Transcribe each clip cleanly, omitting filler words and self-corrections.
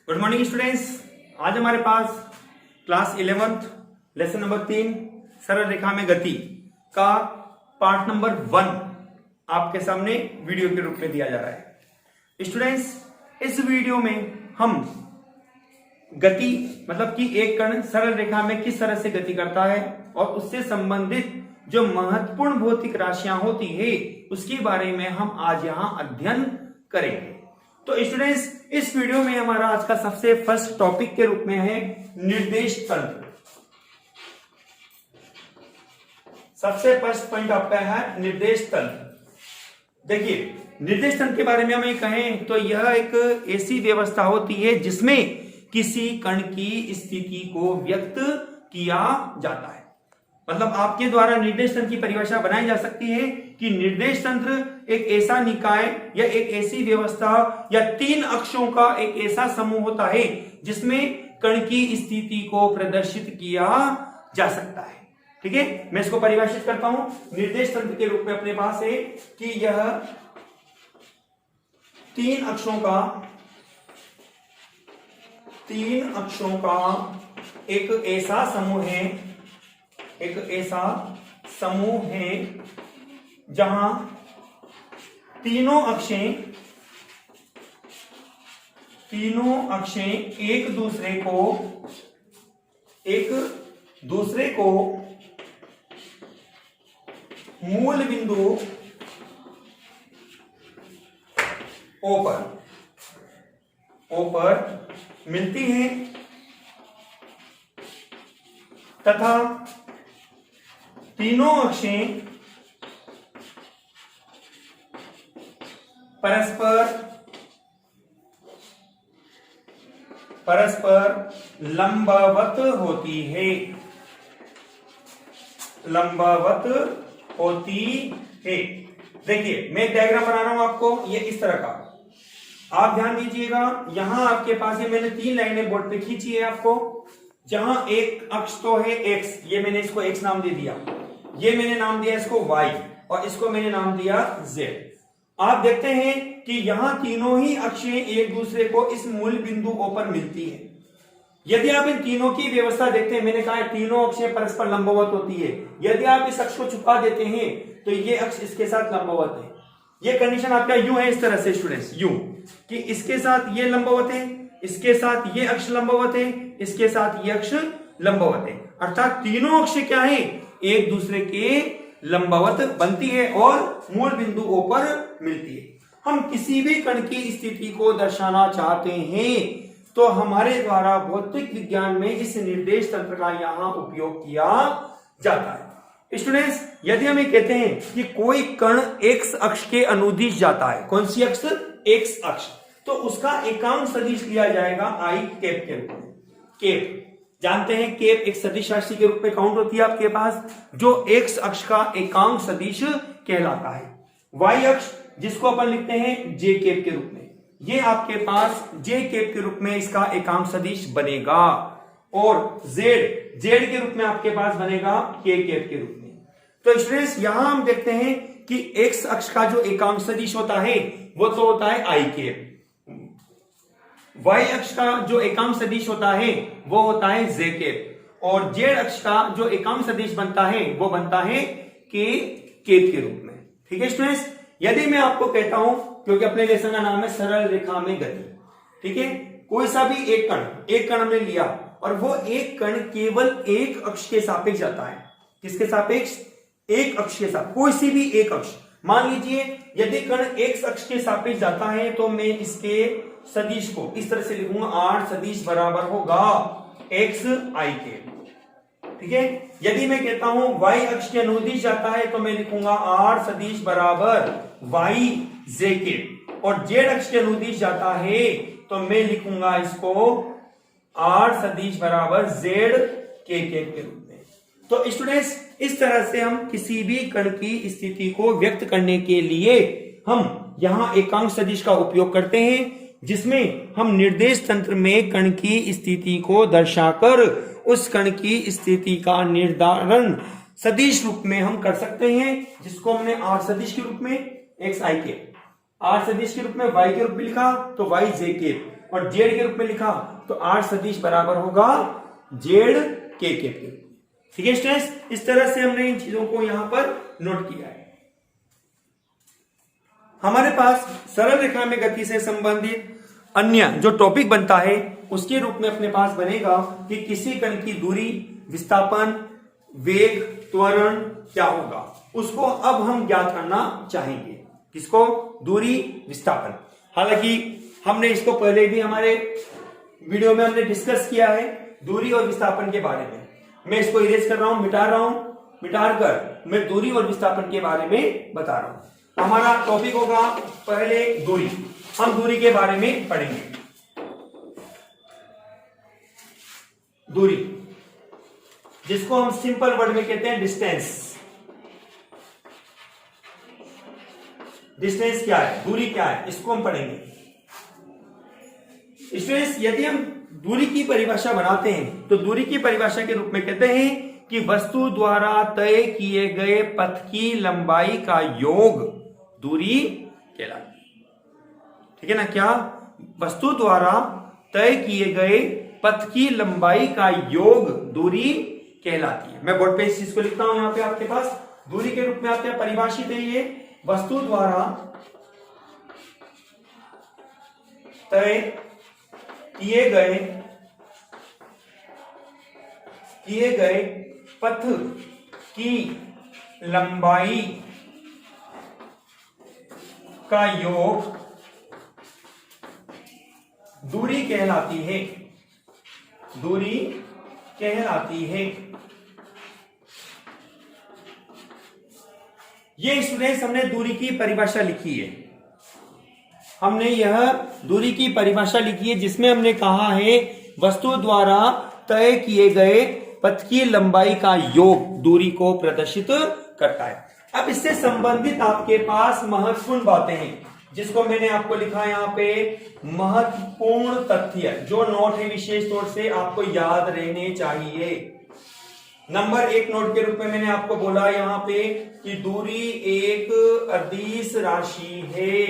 Good morning students. आज हमारे पास class 11th lesson number 3 सरल रेखा में गति का पार्ट नंबर 1 आपके सामने वीडियो के रूप में दिया जा रहा है। स्टूडेंट्स, इस वीडियो में हम गति मतलब कि एक कण सरल रेखा में किस तरह से गति करता है और उससे संबंधित जो महत्वपूर्ण भौतिक राशियां होती है उसके बारे में हम आज यहां अध्ययन करेंगे। तो स्टूडेंट्स, इस वीडियो में हमारा आज का सबसे फर्स्ट टॉपिक के रूप में है निर्देश तंत्र। सबसे फर्स्ट पॉइंट आपका है निर्देश तंत्र। देखिए, निर्देश तंत्र के बारे में हमें कहें तो यह एक ऐसी व्यवस्था होती है जिसमें किसी कण की स्थिति को व्यक्त किया जाता है। मतलब आपके द्वारा निर्देश तंत्र की परिभाषा बनाई जा सकती है कि निर्देश तंत्र एक ऐसा निकाय या एक ऐसी व्यवस्था या तीन अक्षों का एक ऐसा समूह होता है जिसमें कण की स्थिति को प्रदर्शित किया जा सकता है। ठीक है, मैं इसको परिभाषित करता हूं। निर्देश तंत्र के रूप में अपने पास है कि यह तीन अक्षों का एक ऐसा समूह है जहां तीनों अक्षें एक दूसरे को मूल बिंदु O पर मिलती हैं तथा तीनों अक्षें परस्पर लंबवत होती है। देखिए, मैं एक डायग्राम बना रहा हूं आपको, ये इस तरह का। आप ध्यान दीजिएगा, यहां आपके पास ये मैंने तीन लाइनें बोर्ड पे खींची है आपको। जहां एक अक्ष तो है x, ये मैंने इसको x नाम दे दिया, ये मैंने नाम दिया इसको y और इसको मैंने नाम दिया z। आप देखते हैं कि यहां तीनों ही अक्षें एक दूसरे को इस मूल बिंदु O पर मिलती है। यदि आप इन तीनों की व्यवस्था देखते हैं, मैंने कहा तीनों अक्षें परस्पर लंबवत होती है। यदि आप इस अक्ष को छुपा देते हैं तो ये अक्ष इसके साथ लंबवत है। ये कंडीशन आपका यूं है, इस तरह से स्टूडेंट्स, यूं कि इसके साथ ये लंबवत है, इसके साथ ये अक्ष लंबवत है, इसके साथ ये अक्ष लंबवत है। अर्थात तीनों अक्ष क्या है, एक दूसरे के लंबवत बनती है और मूल बिंदु O पर मिलती है। हम किसी भी कण की स्थिति को दर्शाना चाहते हैं तो हमारे द्वारा भौतिक विज्ञान में इस निर्देश तंत्र का यहां उपयोग किया जाता है। स्टूडेंट्स, यदि हम ये कहते हैं कि कोई कण x अक्ष के अनुदिश जाता है, कौन सी अक्ष, x अक्ष, तो उसका एकांक सदिश लिया जाएगा i कैप के रूप में। कैप जानते हैं, कैप एक सदिश राशि के रूप में काउंट होती है आपके पास, जो x अक्ष का एकांक सदिश कहलाता है। y अक्ष जिसको अपन लिखते हैं j कैप के रूप में, ये आपके पास j कैप के रूप में इसका एकांक सदिश बनेगा और z के रूप में आपके पास बनेगा k कैप के रूप में। तो स्टूडेंट्स, यहां हम देखते हैं कि x अक्ष का जो एकांक सदिश होता है वो तो होता है i कैप, y अक्ष का जो एकांक सदिश होता है वो होता है j कैप और z अक्ष का जो एकांक सदिश बनता है वो बनता है k कैप के रूप में। ठीक है स्टूडेंट्स, यदि मैं आपको कहता हूं, क्योंकि अपने लेसन का नाम है सरल रेखा में गति, ठीक है, कोई सा भी एक कण हमने लिया और वो एक कण केवल एक अक्ष के सापेक्ष जाता है। किसके सापेक्ष, एक अक्ष के साथ, कोई सी भी एक अक्ष। मान लीजिए यदि कण x अक्ष के सापेक्ष जाता है तो मैं इसके सदिश को इस तरह से लिखूंगा, r सदिश बराबर होगा x i के। ठीक है, यदि मैं कहता हूं y अक्ष के अनुदिश जाता है तो मैं लिखूंगा r सदिश बराबर y j के, और z अक्ष के अनुदिश जाता है तो मैं लिखूंगा इसको r सदिश बराबर z k के रूप में। तो स्टूडेंट्स, इस तरह से हम किसी भी कण की स्थिति को व्यक्त करने के लिए हम यहां एकांक सदिश का उपयोग करते हैं, जिसमें हम निर्देश तंत्र में कण की स्थिति को दर्शाकर उस कण की स्थिति का निर्धारण सदिश रूप में हम कर सकते हैं, जिसको हमने r सदिश के रूप में x i के, r सदिश के रूप में y के रूप में लिखा तो y j के, और जेड के रूप में लिखा तो आर सदिश बराबर होगा जेड के कैप के। ठीक है स्टूडेंट्स, इस तरह से हमने इन चीजों को यहां पर नोट किया है। हमारे पास सरल रेखा में गति से संबंधित अन्य जो टॉपिक बनता है उसके रूप में अपने पास बनेगा कि किसी कण की दूरी, विस्थापन, वेग, त्वरण क्या होगा, उसको अब हम ज्ञात करना चाहेंगे। किसको? दूरी, विस्थापन। हालांकि हमने इसको पहले भी हमारे वीडियो में हमने डिस्कस किया है दूरी और विस्थापन के बारे में। मैं इसको इरेज कर रहा हूं, मिटा रहा हूं, मिटार कर मैं दूरी और विस्थापन के बारे में बता रहा हूं। हमारा टॉपिक होगा पहले दूरी। हम दूरी के बारे में पढ़ेंगे। दूरी, जिसको हम सिंपल वर्ड में कहते हैं डिस्टेंस। डिस्टेंस क्या है, दूरी क्या है, इसको हम पढ़ेंगे। स्टूडेंट्स, यदि हम दूरी की परिभाषा बनाते हैं तो दूरी की परिभाषा के रूप में कहते हैं कि वस्तु द्वारा तय किए गए पथ की लंबाई का योग दूरी कहलाती है। ठीक है ना? क्या? वस्तु द्वारा तय किए गए पथ की लंबाई का योग दूरी कहलाती है। मैं बोर्ड पे इस चीज को लिखता हूं यहां पे आपके पास। दूरी के रूप में आप क्या परिभाषित है ये? वस्तु द्वारा तय किए गए पथ की लंबाई का योग दूरी कहलाती है। दूरी कहलाती है। ये स्टूडेंट्स हमने दूरी की परिभाषा लिखी है। हमने यह दूरी की परिभाषा लिखी है जिसमें हमने कहा है वस्तु द्वारा तय किए गए पथ की लंबाई का योग दूरी को प्रदर्शित करता है। अब इससे संबंधित आपके पास महत्वपूर्ण बातें हैं जिसको मैंने आपको लिखा यहाँ पे महत्वपूर्ण तथ्य, जो नोट है विशेष तौर से आपको याद रहने चाहिए। नंबर 1 नोट के रूप में मैंने आपको बोला यहाँ पे कि दूरी एक अदिश राशि है।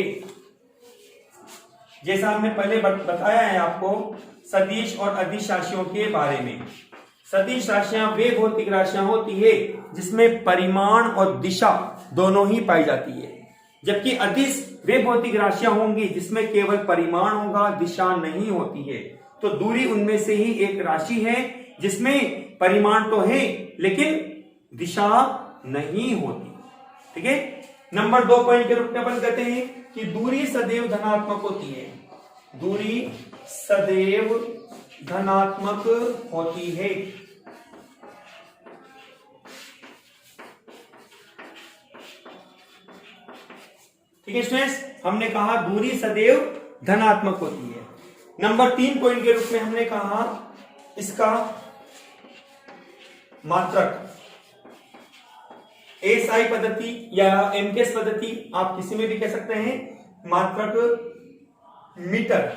जैसा हमने पहले बताया है आपको सदिश और अदिश राशियों के बारे में। सदिश राशियां वे भौतिक राशियां होती है जिसमें परिमाण और दिशा दोनों ही पाई जाती है, जबकि अदिश वे भौतिक राशियां होंगी जिसमें केवल परिमाण होगा, दिशा नहीं होती है। तो दूरी उनमें से ही एक राशि है जिसमें परिमाण तो है लेकिन दिशा नहीं होती। ठीक है? नंबर 2 पॉइंट के रूप में अपन कहते हैं कि दूरी सदैव धनात्मक होती है। दूरी सदैव धनात्मक होती है। ठीक है स्टूडेंट्स, हमने कहा दूरी सदैव धनात्मक होती है। नंबर 3 पॉइंट के रूप में हमने कहा इसका मात्रक, एसआई पद्धति या एमकेएस पद्धति आप किसी में भी कह सकते हैं, मात्रक मीटर,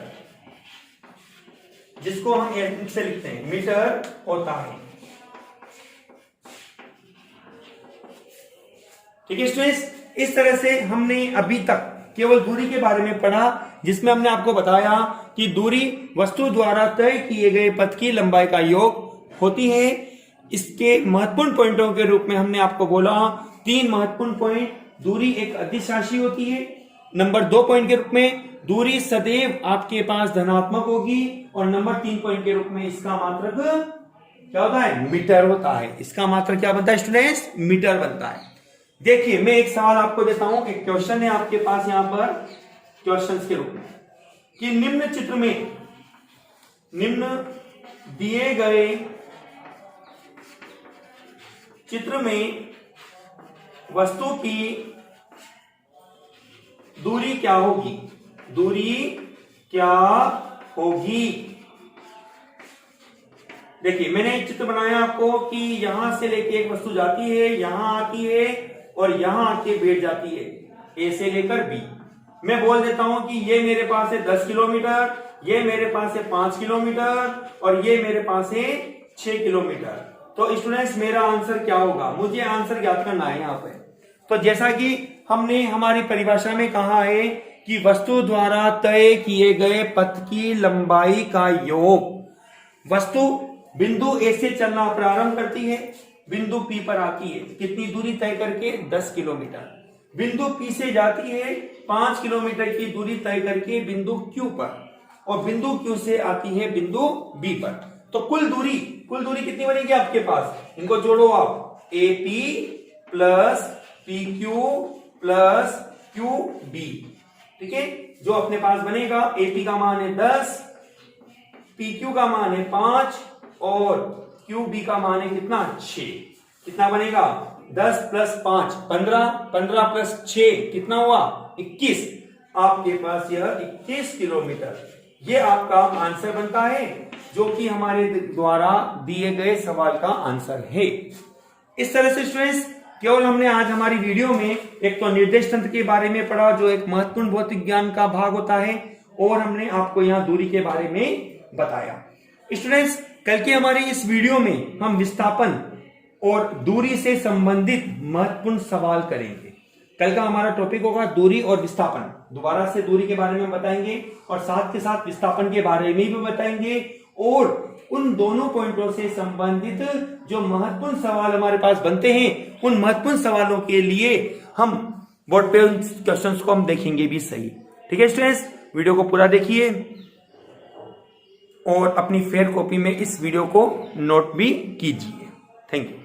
जिसको हम यूनिट से लिखते हैं, मीटर होता है। ठीक है स्टूडेंट्स, इस तरह से हमने अभी तक केवल दूरी के बारे में पढ़ा जिसमें हमने आपको बताया कि दूरी वस्तु द्वारा तय किए गए पथ की लंबाई का योग होती है। इसके महत्वपूर्ण पॉइंटों के रूप में हमने आपको बोला 3 महत्वपूर्ण पॉइंट। दूरी एक अदिश राशि होती है। नंबर 2 पॉइंट के रूप में दूरी सदैव आपके पास धनात्मक होगी, और नंबर 3 पॉइंट के रूप में इसका मात्रक क्या होता है? मीटर होता है। इसका मात्रक क्या बनता है स्टूडेंट्स? मीटर बनता है। देखिए मैं एक सवाल आपको देता हूं, एक क्वेश्चन है आपके पास यहां पर क्वेश्चंस के रूप में कि निम्न चित्र में, निम्न दिए गए चित्र में वस्तु की दूरी क्या होगी? दूरी क्या होगी? देखिए मैंने एक चित्र बनाया आपको कि यहां से लेके एक वस्तु जाती है, यहां आती है और यहां आके बैठ जाती है, ए से लेकर बी। मैं बोल देता हूं कि ये मेरे पास है 10 किलोमीटर, ये मेरे पास है 5 किलोमीटर और ये मेरे पास है 6 किलोमीटर। तो स्टूडेंट्स मेरा आंसर क्या होगा? मुझे आंसर ज्ञात करना है यहाँ पे। तो जैसा कि हमने हमारी परिभाषा में कहा है कि वस्तु द्वारा तय किए गए पथ की लंबाई का योग। वस्तु बिंदु ए से चलना प्रारंभ करती है, बिंदु पी पर आती है, कितनी दूरी तय करके 10 किलोमीटर। बिंदु पी से जाती है 5 किलोमीटर की दूरी तय करके बिंदु क्यू पर, और बिंदु क्यू से आती है बिंदु बी पर। तो कुल दूरी कितनी बनेगी आपके पास, इनको जोड़ो आप, A P plus P Q plus Q B. ठीक है, जो अपने पास बनेगा, एपी का मान है 10, पी क्यू का मान है 5 और क्यू बी का मान है कितना 6। कितना बनेगा 10 प्लस 5 15, 15 प्लस 6 कितना हुआ 21। आपके पास यह 21 किलोमीटर ये आपका आंसर बनता है, जो कि हमारे द्वारा दिए गए सवाल का आंसर है। इस तरह से स्टूडेंट्स केवल हमने आज हमारी वीडियो में एक तो निर्देश तंत्र के बारे में पढ़ा, जो एक महत्वपूर्ण भौतिक ज्ञान का भाग होता है, और हमने आपको यहाँ दूरी के बारे में बताया। स्टूडेंट्स कल की हमारी इस वीडियो में हम विस्थापन और दूरी से संबंधित महत्वपूर्ण सवाल करेंगे। कल का हमारा टॉपिक होगा दूरी और विस्थापन। दोबारा से दूरी के बारे में बताएंगे और साथ के साथ विस्थापन के बारे में भी बताएंगे, और उन दोनों पॉइंटों से संबंधित जो महत्वपूर्ण सवाल हमारे पास बनते हैं, उन महत्वपूर्ण सवालों के लिए हम बोर्ड पे उन क्वेश्चंस को हम देखेंगे भी सही। ठीक है स्टूडेंट्स, वीडियो को पूरा देखिए और अपनी फेयर कॉपी में इस वीडियो को नोट भी कीजिए। Thank you.